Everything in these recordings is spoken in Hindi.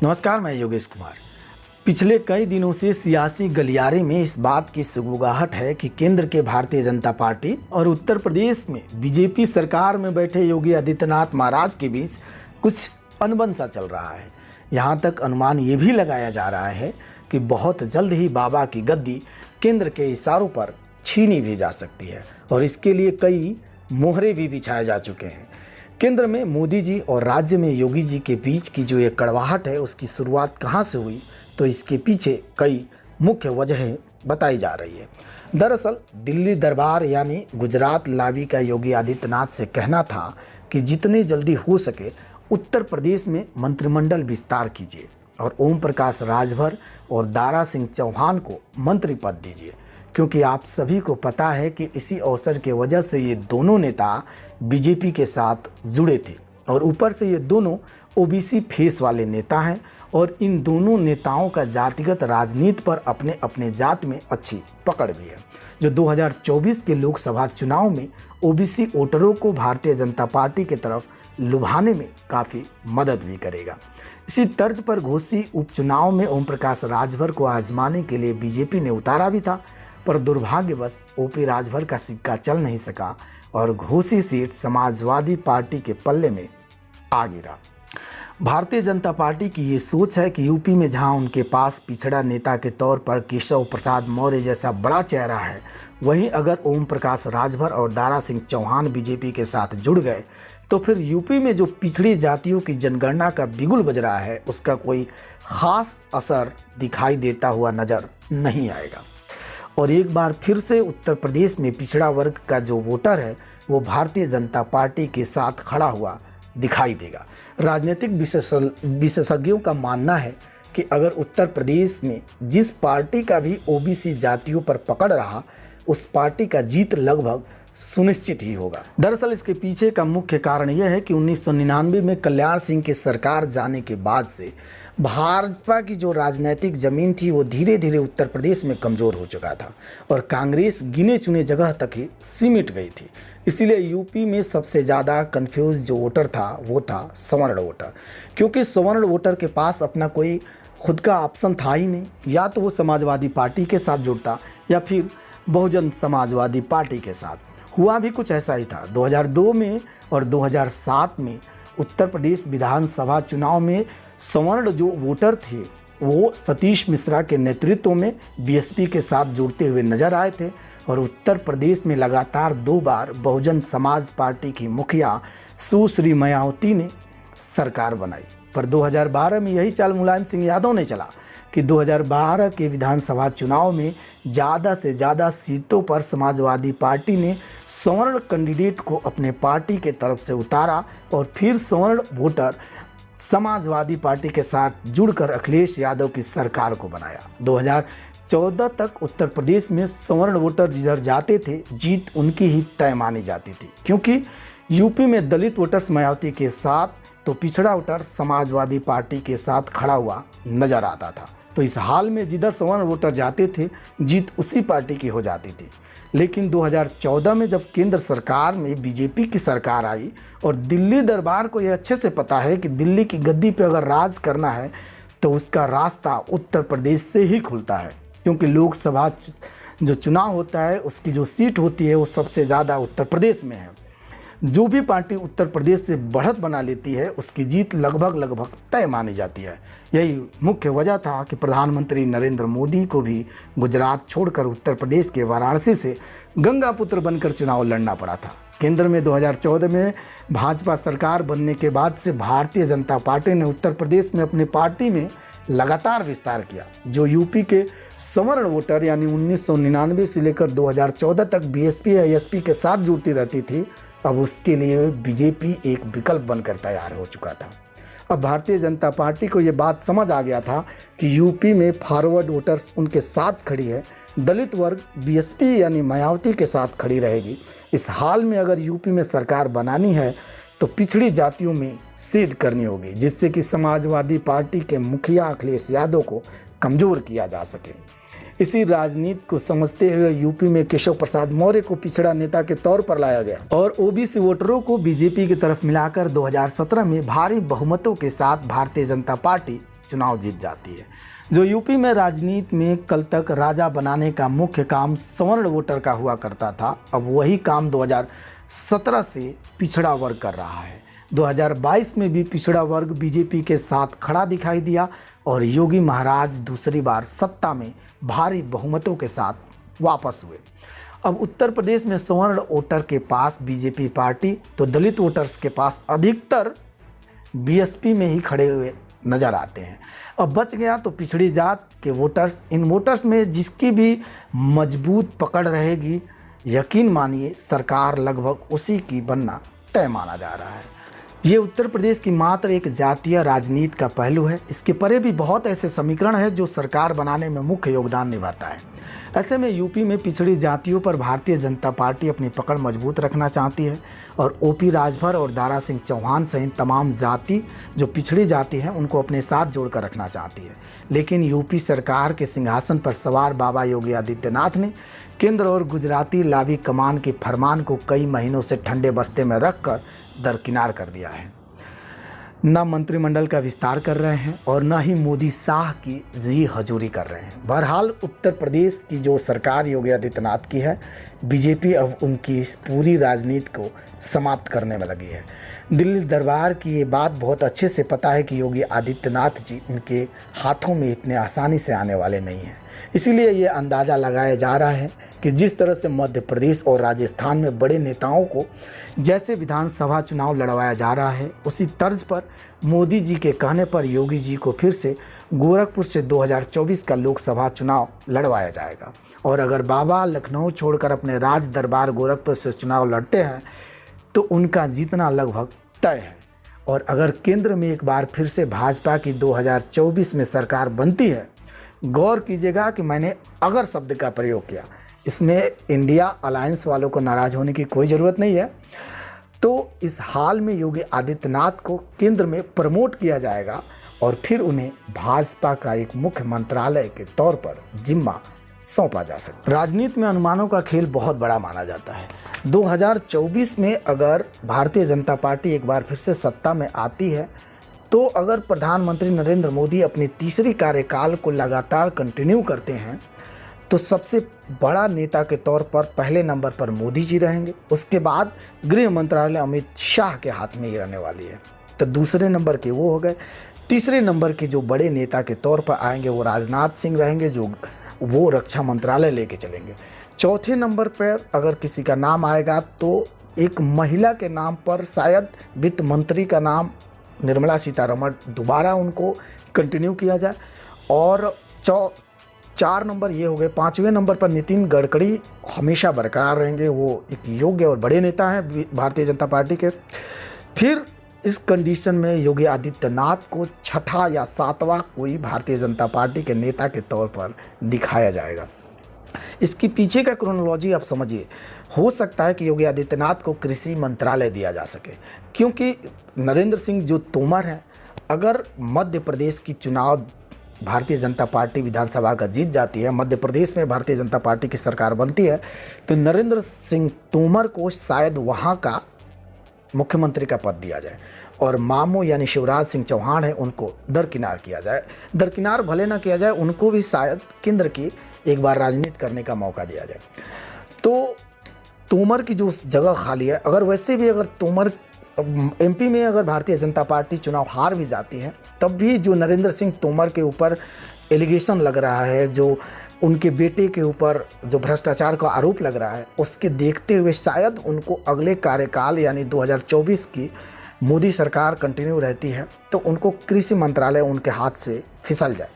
नमस्कार, मैं योगेश कुमार। पिछले कई दिनों से सियासी गलियारे में इस बात की सुगबुगाहट है कि केंद्र के भारतीय जनता पार्टी और उत्तर प्रदेश में बीजेपी सरकार में बैठे योगी आदित्यनाथ महाराज के बीच कुछ अनबन सा चल रहा है। यहाँ तक अनुमान ये भी लगाया जा रहा है कि बहुत जल्द ही बाबा की गद्दी केंद्र के इशारों पर छीनी भी जा सकती है और इसके लिए कई मोहरे भी बिछाए जा चुके हैं। केंद्र में मोदी जी और राज्य में योगी जी के बीच की जो ये कड़वाहट है, उसकी शुरुआत कहाँ से हुई, तो इसके पीछे कई मुख्य वजहें बताई जा रही है। दरअसल दिल्ली दरबार यानी गुजरात लावी का योगी आदित्यनाथ से कहना था कि जितने जल्दी हो सके उत्तर प्रदेश में मंत्रिमंडल विस्तार कीजिए और ओम प्रकाश राजभर और दारा सिंह चौहान को मंत्री पद दीजिए, क्योंकि आप सभी को पता है कि इसी अवसर के वजह से ये दोनों नेता बीजेपी के साथ जुड़े थे और ऊपर से ये दोनों ओबीसी फेस वाले नेता हैं और इन दोनों नेताओं का जातिगत राजनीति पर अपने अपने जात में अच्छी पकड़ भी है, जो 2024 के लोकसभा चुनाव में ओबीसी वोटरों को भारतीय जनता पार्टी की तरफ लुभाने में काफ़ी मदद भी करेगा। इसी तर्ज पर घोसी उपचुनाव में ओम प्रकाश राजभर को आजमाने के लिए बीजेपी ने उतारा भी था, पर दुर्भाग्यवश ओपी राजभर का सिक्का चल नहीं सका और घोसी सीट समाजवादी पार्टी के पल्ले में आ गिरा। भारतीय जनता पार्टी की ये सोच है कि यूपी में जहां उनके पास पिछड़ा नेता के तौर पर केशव प्रसाद मौर्य जैसा बड़ा चेहरा है, वहीं अगर ओम प्रकाश राजभर और दारा सिंह चौहान बीजेपी के साथ जुड़ गए तो फिर यूपी में जो पिछड़ी जातियों की जनगणना का बिगुल बज रहा है, उसका कोई खास असर दिखाई देता हुआ नजर नहीं आएगा और एक बार फिर से उत्तर प्रदेश में पिछड़ा वर्ग का जो वोटर है वो भारतीय जनता पार्टी के साथ खड़ा हुआ दिखाई देगा। राजनीतिक विशेषज्ञों का मानना है कि अगर उत्तर प्रदेश में जिस पार्टी का भी ओबीसी जातियों पर पकड़ रहा, उस पार्टी का जीत लगभग सुनिश्चित ही होगा। दरअसल इसके पीछे का मुख्य कारण यह है कि 1999 में कल्याण सिंह की सरकार जाने के बाद से भाजपा की जो राजनीतिक जमीन थी वो धीरे धीरे उत्तर प्रदेश में कमज़ोर हो चुका था और कांग्रेस गिने चुने जगह तक ही सिमट गई थी। इसीलिए यूपी में सबसे ज़्यादा कंफ्यूज जो वोटर था वो था सवर्ण वोटर, क्योंकि सवर्ण वोटर के पास अपना कोई खुद का ऑप्शन था ही नहीं। या तो वो समाजवादी पार्टी के साथ जुड़ता या फिर बहुजन समाजवादी पार्टी के साथ। हुआ भी कुछ ऐसा ही था। 2002 में और 2007 में उत्तर प्रदेश विधानसभा चुनाव में सवर्ण जो वोटर थे वो सतीश मिश्रा के नेतृत्व में बीएसपी के साथ जुड़ते हुए नजर आए थे और उत्तर प्रदेश में लगातार 2 बार बहुजन समाज पार्टी की मुखिया सुश्री मायावती ने सरकार बनाई। पर 2012 में यही चाल मुलायम सिंह यादव ने चला कि 2012 के विधानसभा चुनाव में ज़्यादा से ज़्यादा सीटों पर समाजवादी पार्टी ने सवर्ण कैंडिडेट को अपने पार्टी के तरफ से उतारा और फिर सवर्ण वोटर समाजवादी पार्टी के साथ जुड़कर अखिलेश यादव की सरकार को बनाया। 2014 तक उत्तर प्रदेश में सवर्ण वोटर जिधर जाते थे, जीत उनकी ही तय मानी जाती थी, क्योंकि यूपी में दलित वोटर्स मायावती के साथ तो पिछड़ा वोटर समाजवादी पार्टी के साथ खड़ा हुआ नजर आता था। तो इस हाल में जिधर सवर्ण वोटर जाते थे, जीत उसी पार्टी की हो जाती थी। लेकिन 2014 में जब केंद्र सरकार में बीजेपी की सरकार आई और दिल्ली दरबार को यह अच्छे से पता है कि दिल्ली की गद्दी पे अगर राज करना है तो उसका रास्ता उत्तर प्रदेश से ही खुलता है, क्योंकि लोकसभा जो चुनाव होता है उसकी जो सीट होती है वो सबसे ज़्यादा उत्तर प्रदेश में है। जो भी पार्टी उत्तर प्रदेश से बढ़त बना लेती है उसकी जीत लगभग तय मानी जाती है। यही मुख्य वजह था कि प्रधानमंत्री नरेंद्र मोदी को भी गुजरात छोड़कर उत्तर प्रदेश के वाराणसी से गंगा पुत्र बनकर चुनाव लड़ना पड़ा था। केंद्र में 2014 में भाजपा सरकार बनने के बाद से भारतीय जनता पार्टी ने उत्तर प्रदेश में अपनी पार्टी में लगातार विस्तार किया। जो यूपी के सवर्ण वोटर यानी 1999 से लेकर 2014 तक बीएसपी या एसपी के साथ जुड़ती रहती थी, अब उसके लिए बीजेपी एक विकल्प बनकर तैयार हो चुका था। अब भारतीय जनता पार्टी को ये बात समझ आ गया था कि यूपी में फॉरवर्ड वोटर्स उनके साथ खड़ी है, दलित वर्ग बीएसपी यानी मायावती के साथ खड़ी रहेगी। इस हाल में अगर यूपी में सरकार बनानी है तो पिछड़ी जातियों में सेध करनी होगी, जिससे कि समाजवादी पार्टी के मुखिया अखिलेश यादव को कमज़ोर किया जा सके। इसी राजनीति को समझते हुए यूपी में केशव प्रसाद मौर्य को पिछड़ा नेता के तौर पर लाया गया और ओबीसी वोटरों को बीजेपी की तरफ मिलाकर 2017 में भारी बहुमतों के साथ भारतीय जनता पार्टी चुनाव जीत जाती है। जो यूपी में राजनीति में कल तक राजा बनाने का मुख्य काम सवर्ण वोटर का हुआ करता था, अब वही काम 2017 से पिछड़ा वर्ग कर रहा है। 2022 में भी पिछड़ा वर्ग बीजेपी के साथ खड़ा दिखाई दिया और योगी महाराज दूसरी बार सत्ता में भारी बहुमतों के साथ वापस हुए। अब उत्तर प्रदेश में सवर्ण वोटर के पास बीजेपी पार्टी तो दलित वोटर्स के पास अधिकतर बीएसपी में ही खड़े हुए नजर आते हैं। अब बच गया तो पिछड़ी जात के वोटर्स। इन वोटर्स में जिसकी भी मजबूत पकड़ रहेगी, यकीन मानिए सरकार लगभग उसी की बनना तय माना जा रहा है। ये उत्तर प्रदेश की मात्र एक जातीय राजनीति का पहलू है। इसके परे भी बहुत ऐसे समीकरण हैं जो सरकार बनाने में मुख्य योगदान निभाता है। ऐसे में यूपी में पिछड़ी जातियों पर भारतीय जनता पार्टी अपनी पकड़ मजबूत रखना चाहती है और ओपी राजभर और दारा सिंह चौहान सहित तमाम जाति जो पिछड़ी जाति हैं उनको अपने साथ जोड़कर रखना चाहती है। लेकिन यूपी सरकार के सिंहासन पर सवार बाबा योगी आदित्यनाथ ने केंद्र और गुजराती लाभी कमान के फरमान को कई महीनों से ठंडे बस्ते में रखकर दरकिनार कर दिया है। न मंत्रिमंडल का विस्तार कर रहे हैं और न ही मोदी शाह की जी हजूरी कर रहे हैं। बहरहाल उत्तर प्रदेश की जो सरकार योगी आदित्यनाथ की है, बीजेपी अब उनकी इस पूरी राजनीति को समाप्त करने में लगी है। दिल्ली दरबार की ये बात बहुत अच्छे से पता है कि योगी आदित्यनाथ जी उनके हाथों में इतने आसानी से आने वाले नहीं हैं। इसीलिए ये अंदाज़ा लगाया जा रहा है कि जिस तरह से मध्य प्रदेश और राजस्थान में बड़े नेताओं को जैसे विधानसभा चुनाव लड़वाया जा रहा है, उसी तर्ज पर मोदी जी के कहने पर योगी जी को फिर से गोरखपुर से 2024 का लोकसभा चुनाव लड़वाया जाएगा। और अगर बाबा लखनऊ छोड़कर अपने राज दरबार गोरखपुर से चुनाव लड़ते हैं तो उनका जीतना लगभग तय है। और अगर केंद्र में एक बार फिर से भाजपा की 2024 में सरकार बनती है, गौर कीजिएगा कि मैंने अगर शब्द का प्रयोग किया, इसमें इंडिया अलायंस वालों को नाराज होने की कोई ज़रूरत नहीं है। तो इस हाल में योगी आदित्यनाथ को केंद्र में प्रमोट किया जाएगा और फिर उन्हें भाजपा का एक मुख्य मंत्रालय के तौर पर जिम्मा सौंपा जा सकता है। राजनीति में अनुमानों का खेल बहुत बड़ा माना जाता है। 2024 में अगर भारतीय जनता पार्टी एक बार फिर से सत्ता में आती है तो अगर प्रधानमंत्री नरेंद्र मोदी अपनी तीसरी कार्यकाल को लगातार कंटिन्यू करते हैं तो सबसे बड़ा नेता के तौर पर पहले नंबर पर मोदी जी रहेंगे। उसके बाद गृह मंत्रालय अमित शाह के हाथ में ही रहने वाली है। तो दूसरे नंबर के वो हो गए। तीसरे नंबर के जो बड़े नेता के तौर पर आएंगे वो राजनाथ सिंह रहेंगे, जो वो रक्षा मंत्रालय लेके चलेंगे। चौथे नंबर पर अगर किसी का नाम आएगा तो एक महिला के नाम पर शायद वित्त मंत्री का नाम निर्मला सीतारमण दोबारा उनको कंटिन्यू किया जाए। और 4 नंबर ये हो गए। 5वें नंबर पर नितिन गडकरी हमेशा बरकरार रहेंगे, वो एक योग्य और बड़े नेता हैं भारतीय जनता पार्टी के। फिर इस कंडीशन में योगी आदित्यनाथ को छठा या सातवां कोई भारतीय जनता पार्टी के नेता के तौर पर दिखाया जाएगा। इसके पीछे का क्रोनोलॉजी आप समझिए। हो सकता है कि योगी आदित्यनाथ को कृषि मंत्रालय दिया जा सके, क्योंकि नरेंद्र सिंह जो तोमर हैं, अगर मध्य प्रदेश की चुनाव भारतीय जनता पार्टी विधानसभा का जीत जाती है, मध्य प्रदेश में भारतीय जनता पार्टी की सरकार बनती है, तो नरेंद्र सिंह तोमर को शायद वहाँ का मुख्यमंत्री का पद दिया जाए और मामू यानी शिवराज सिंह चौहान है उनको दरकिनार किया जाए। दरकिनार भले ना किया जाए, उनको भी शायद केंद्र की एक बार राजनीति करने का मौका दिया जाए। तो तोमर की जो जगह खाली है, अगर वैसे भी अगर तोमर एमपी में अगर भारतीय जनता पार्टी चुनाव हार भी जाती है, तब भी जो नरेंद्र सिंह तोमर के ऊपर एलिगेशन लग रहा है, जो उनके बेटे के ऊपर जो भ्रष्टाचार का आरोप लग रहा है, उसके देखते हुए शायद उनको अगले कार्यकाल यानी 2024 की मोदी सरकार कंटिन्यू रहती है तो उनको कृषि मंत्रालय उनके हाथ से फिसल जाए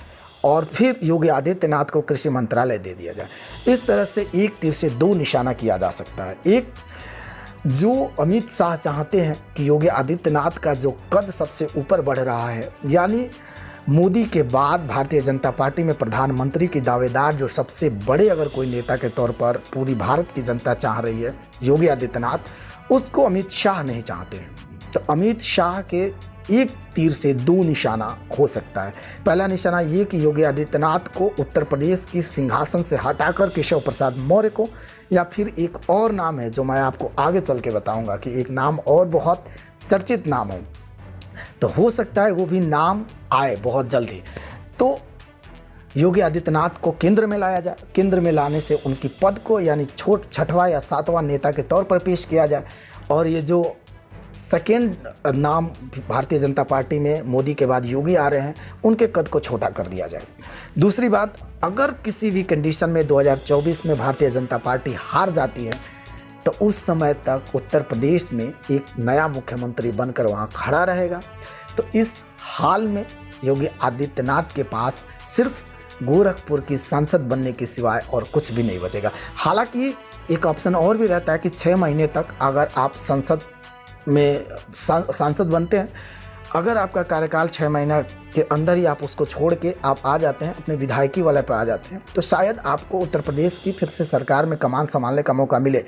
और फिर योगी आदित्यनाथ को कृषि मंत्रालय दे दिया जाए। इस तरह से एक तीर से दो निशाना किया जा सकता है। एक, जो अमित शाह चाहते हैं कि योगी आदित्यनाथ का जो कद सबसे ऊपर बढ़ रहा है, यानी मोदी के बाद भारतीय जनता पार्टी में प्रधानमंत्री की दावेदार जो सबसे बड़े अगर कोई नेता के तौर पर पूरी भारत की जनता चाह रही है योगी आदित्यनाथ, उसको अमित शाह नहीं चाहते हैं। तो अमित शाह के एक तीर से दो निशाना हो सकता है। पहला निशाना ये कि योगी आदित्यनाथ को उत्तर प्रदेश की सिंहासन से हटाकर केशव प्रसाद मौर्य को, या फिर एक और नाम है जो मैं आपको आगे चल के बताऊंगा कि एक नाम और बहुत चर्चित नाम है तो हो सकता है वो भी नाम आए बहुत जल्दी। तो योगी आदित्यनाथ को केंद्र में लाया जाए, केंद्र में लाने से उनकी पद को यानी छठवां या सातवां नेता के तौर पर पेश किया जाए, और ये जो सेकेंड नाम भारतीय जनता पार्टी में मोदी के बाद योगी आ रहे हैं उनके कद को छोटा कर दिया जाए। दूसरी बात, अगर किसी भी कंडीशन में 2024 में भारतीय जनता पार्टी हार जाती है तो उस समय तक उत्तर प्रदेश में एक नया मुख्यमंत्री बनकर वहाँ खड़ा रहेगा। तो इस हाल में योगी आदित्यनाथ के पास सिर्फ गोरखपुर की सांसद बनने के सिवाय और कुछ भी नहीं बचेगा। हालांकि एक ऑप्शन और भी रहता है कि 6 महीने तक अगर आप संसद में सांसद बनते हैं, अगर आपका कार्यकाल 6 महीना के अंदर ही आप उसको छोड़ के आप आ जाते हैं, अपने विधायकी वाले पर आ जाते हैं, तो शायद आपको उत्तर प्रदेश की फिर से सरकार में कमान संभालने का मौका मिले।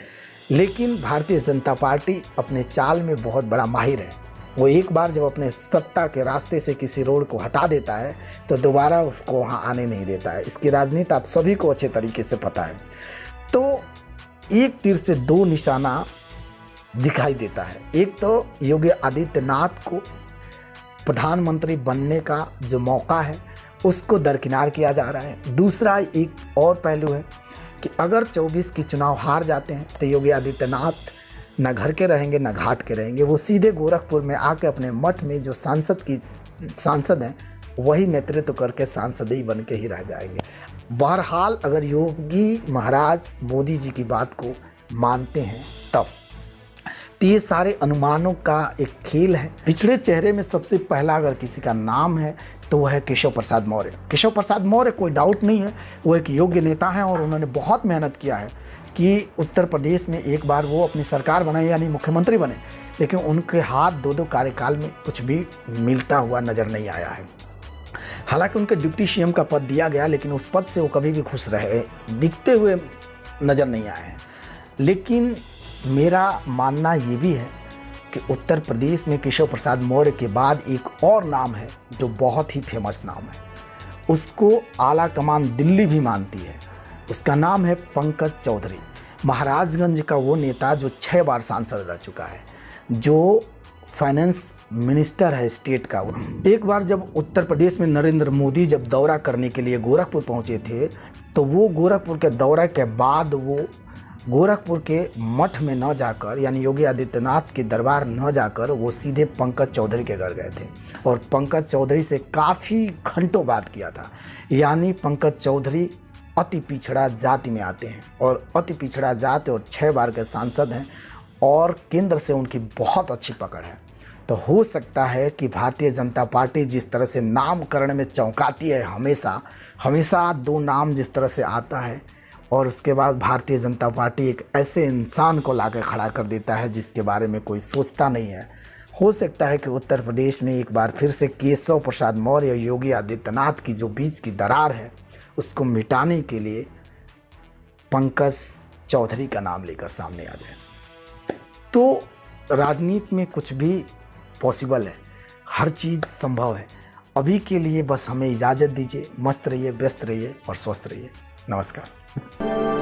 लेकिन भारतीय जनता पार्टी अपने चाल में बहुत बड़ा माहिर है। वो एक बार जब अपने सत्ता के रास्ते से किसी रोड को हटा देता है तो दोबारा उसको वहाँ आने नहीं देता है। इसकी राजनीति आप सभी को अच्छे तरीके से पता है। तो एक तीर से 2 निशाना दिखाई देता है। एक तो योगी आदित्यनाथ को प्रधानमंत्री बनने का जो मौका है उसको दरकिनार किया जा रहा है। दूसरा एक और पहलू है कि अगर 24 की चुनाव हार जाते हैं तो योगी आदित्यनाथ न घर के रहेंगे न घाट के रहेंगे। वो सीधे गोरखपुर में आके अपने मठ में जो सांसद हैं वही नेतृत्व करके सांसद ही बन के ही रह जाएंगे। बहरहाल अगर योगी महाराज मोदी जी की बात को मानते हैं तब तो ये सारे अनुमानों का एक खेल है। पिछड़े चेहरे में सबसे पहला अगर किसी का नाम है तो वह है केशव प्रसाद मौर्य। केशव प्रसाद मौर्य, कोई डाउट नहीं है, वो एक योग्य नेता हैं और उन्होंने बहुत मेहनत किया है कि उत्तर प्रदेश में एक बार वो अपनी सरकार बनाए यानी मुख्यमंत्री बने, लेकिन उनके हाथ 2 कार्यकाल में कुछ भी मिलता हुआ नज़र नहीं आया है। हालांकि उनके डिप्टी सीएम का पद दिया गया, लेकिन उस पद से वो कभी भी खुश रहे दिखते हुए नज़र नहीं आए हैं। लेकिन मेरा मानना ये भी है कि उत्तर प्रदेश में केशव प्रसाद मौर्य के बाद एक और नाम है जो बहुत ही फेमस नाम है, उसको आला कमान दिल्ली भी मानती है। उसका नाम है पंकज चौधरी। महाराजगंज का वो नेता जो 6 बार सांसद रह चुका है, जो फाइनेंस मिनिस्टर है स्टेट का। एक बार जब उत्तर प्रदेश में नरेंद्र मोदी जब दौरा करने के लिए गोरखपुर पहुंचे थे तो वो गोरखपुर के दौरे के बाद वो गोरखपुर के मठ में न जाकर यानी योगी आदित्यनाथ के दरबार न जाकर वो सीधे पंकज चौधरी के घर गए थे और पंकज चौधरी से काफ़ी घंटों बात किया था। यानी पंकज चौधरी अति पिछड़ा जाति में आते हैं और अति पिछड़ा जाति और 6 बार के सांसद हैं और केंद्र से उनकी बहुत अच्छी पकड़ है। तो हो सकता है कि भारतीय जनता पार्टी जिस तरह से नामकरण में चौंकाती है, हमेशा 2 नाम जिस तरह से आता है और उसके बाद भारतीय जनता पार्टी एक ऐसे इंसान को लाकर खड़ा कर देता है जिसके बारे में कोई सोचता नहीं है। हो सकता है कि उत्तर प्रदेश में एक बार फिर से केशव प्रसाद मौर्य और योगी आदित्यनाथ की जो बीच की दरार है उसको मिटाने के लिए पंकज चौधरी का नाम लेकर सामने आ जाए। तो राजनीति में कुछ भी पॉसिबल है, हर चीज़ संभव है। अभी के लिए बस हमें इजाज़त दीजिए। मस्त रहिए, व्यस्त रहिए और स्वस्थ रहिए। नमस्कार।